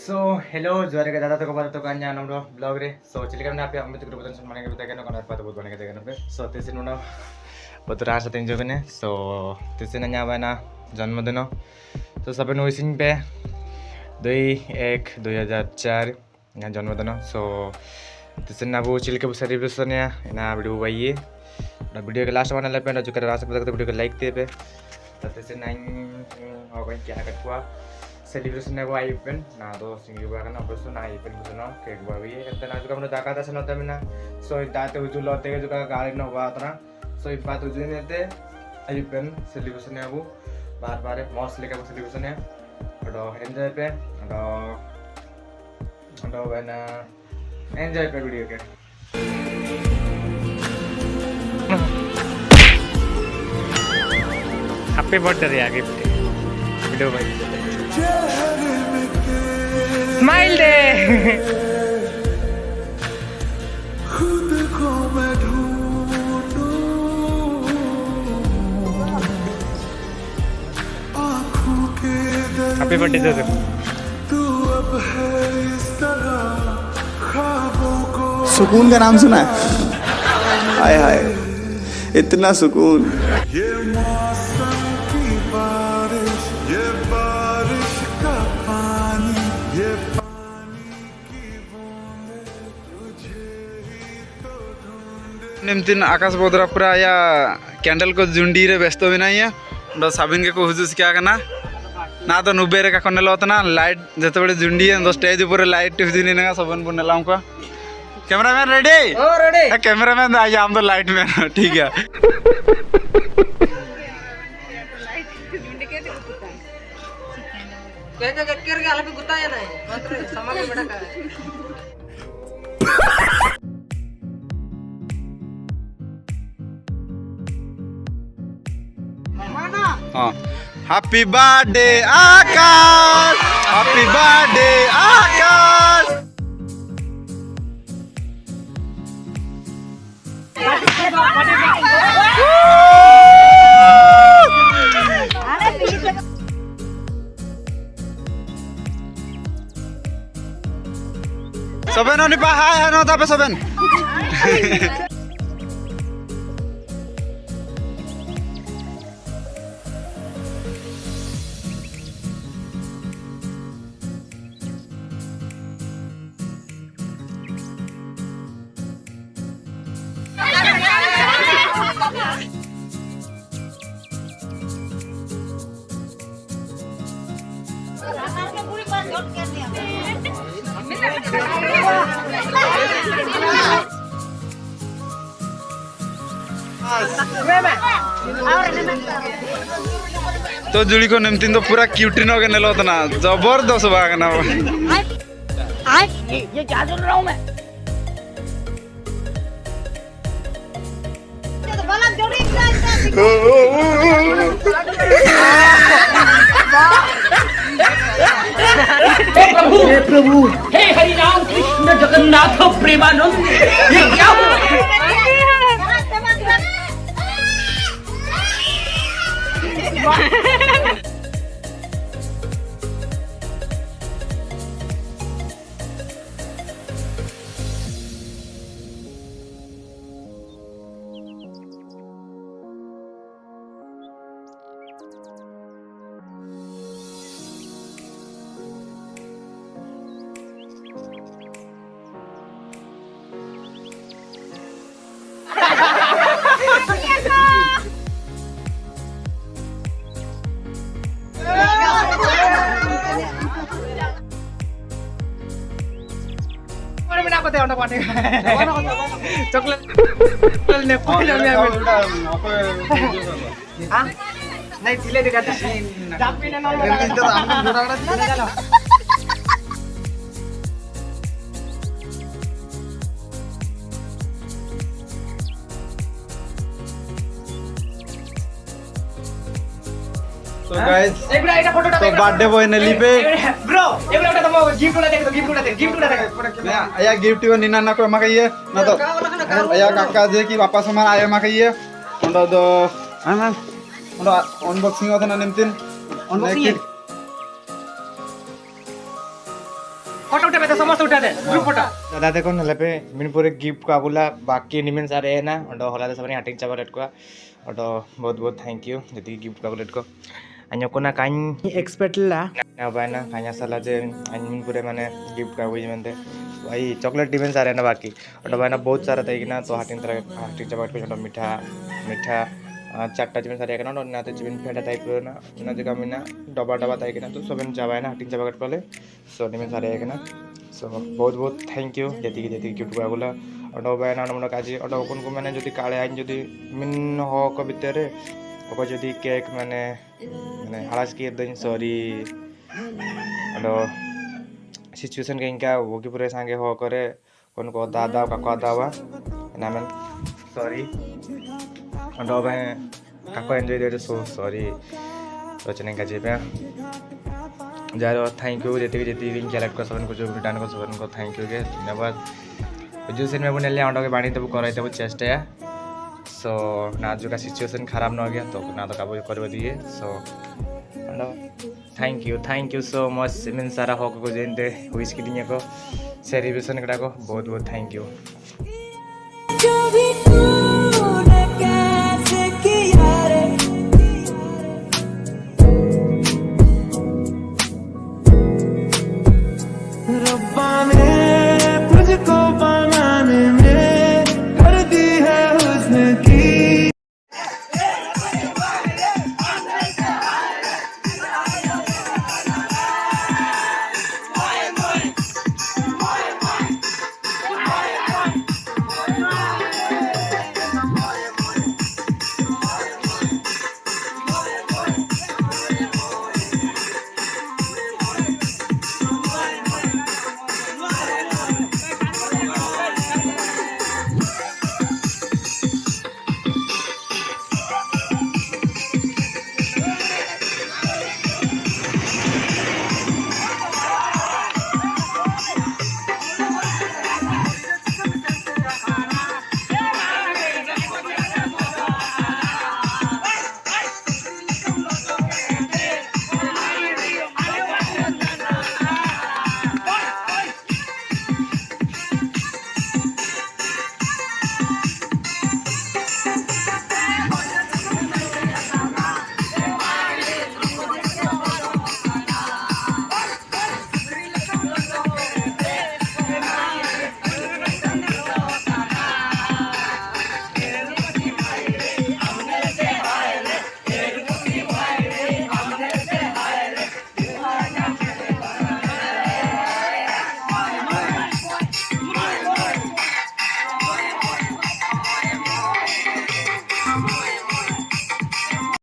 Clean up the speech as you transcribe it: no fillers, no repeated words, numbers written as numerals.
so hello जुआर के दादा तो बात तो कान्या नम्रो ब्लॉग रे सो चलिए हमने आप हम तो ग्रुप सम्मान के बताया ना कनर पातो बोलने के देखने पे सो तेसे नुना बतरा साथ एंजॉय करने सो तेसे नन्या बना जन्मदिन तो सब ने विशिंग पे 2/1/2004 या जन्मदिन सो तेसे ना वो चिल के सेलिब्रेशन या ना वीडियो बाइए ना वीडियो के लास्ट वाला ले पे जो कर रास्ते पे वीडियो को लाइक दे पे तेसे 9 हो गई क्या कटवा सेलिब्रेशन है वो आईपन ना तो सिंगिंग का ना बस ना आईपन कुछ ना केक बावी है इतना जो हमने दाका था सनोते में ना सो दाते उजू लोते के जो का गाड़ी ना हुआ था सो इस बात उजू ने ते आईपन सेलिब्रेशन है वो बार-बार मॉस लेके वो सेलिब्रेशन है और एंजॉय पे और बना एंजॉय पे वीडियो के हैप्पी बर्थडे या गिफ्ट वीडियो भाई स्माइल दे खुद को मैं ढूंढूं आँखों के हैप्पी बर्थडे जोसेफ तू अब है इस तरह ख्वाबों को सुकून का नाम सुना है हाय हाय इतना सुकून ये मौसम की बारिश ये बारिश का पानी ये निम्तिन आकाश बोधरा पूरा या कैंडल को जुंडी रे व्यस्त भी नहीं है दो साबिन के को हुजुस क्या करना ना तो नुबे रे का कोने लो ना लाइट जते बड़े जुंडी है दो स्टेज ऊपर लाइट टिप दिन ने सबन बुने लाऊं को कैमरामैन रेडी ओ रेडी कैमरामैन आइए हम तो लाइट मैन ठीक है क्या करके आला पे गुत्ता या नहीं मात्र सामान में बड़ा का हाँ हैप्पी बर्थडे आकाश हैप्पी बर्थडे आकाश सबन निपा हाय है ना तापे सबन तो जुड़ी को निम्तिन तो पूरा क्यूटी नो के नेलो तना जबरदस्त बाग ना ये क्या सुन रहा हूँ मैं तो बोला जोड़ी हे प्रभु हे हरि राम कृष्ण जगन्नाथ प्रेमानंद ये क्या हुआ चॉकलेट ने पहले में हां नहीं दिले दिखाते चापी ना तो गाइस तो बर्थडे बॉय ने ली पे ब्रो एगुला उठा तुम गिफ्ट उड़ा देख तो गिफ्ट उड़ा देख या गिफ्ट को निना ना को मकइए ना तो या काका जे की वापस हमारा आए मकइए उंडो दो अनबॉक्सिंग होता ना निमतिन अनबॉक्सिंग है फोटो उठा दे समस्त उठा दे ग्रुप फोटो दादा देखो नले पे मिन पूरे गिफ्ट को आबुला बाकी निमिन सारे है ना और होला दे सबनी हाटिंग चाबलेट को और बहुत बहुत थैंक यू जति गिफ्ट काबलेट को अन्य को ना काइन एक्सपेक्ट ला ना बायना काया साला जे मिन पूरे माने गिफ्ट का हुई मनते भाई चॉकलेट डिमेन सारे ना बाकी और बायना बहुत सारा तई ना तो हाटिंग चाबलेट को मीठा मीठा चारटा चिमेन सारे ना और ना तो चिमेन फेटा टाइप ना ना जगह में ना डबा डबा ताई ना तो सबन जाबाय ना हाटिंग चाबलेट पले सो निमिन सारे है ना सो बहुत बहुत थैंक यू जति गिफ्ट को आगुला और बायना नमन काजी और कोन को माने जति काले आइन जति मिन हो को भितरे ओको जति केक माने माने हलास के दिन सॉरी और सिचुएशन के इनका वो की पूरे संगे हो करे कोन को दादा काका दावा नामन सॉरी और भाई काका एंजॉय दे सो सॉरी रचने का जेबे जारो थैंक यू जति कैलेक्ट को सबन को जो रिटर्न को सबन को थैंक यू के धन्यवाद जो सिन में बुनेले अंडो के बाणी तब कराई तब चेष्टा है सो ना जो का सिचुएशन खराब ना हो गया तो ना तो काबू कर दिए so thank you so much semen सारा हो को जेंते विश की दिया को सेलिब्रेशन करा को बहुत बहुत थैंक यू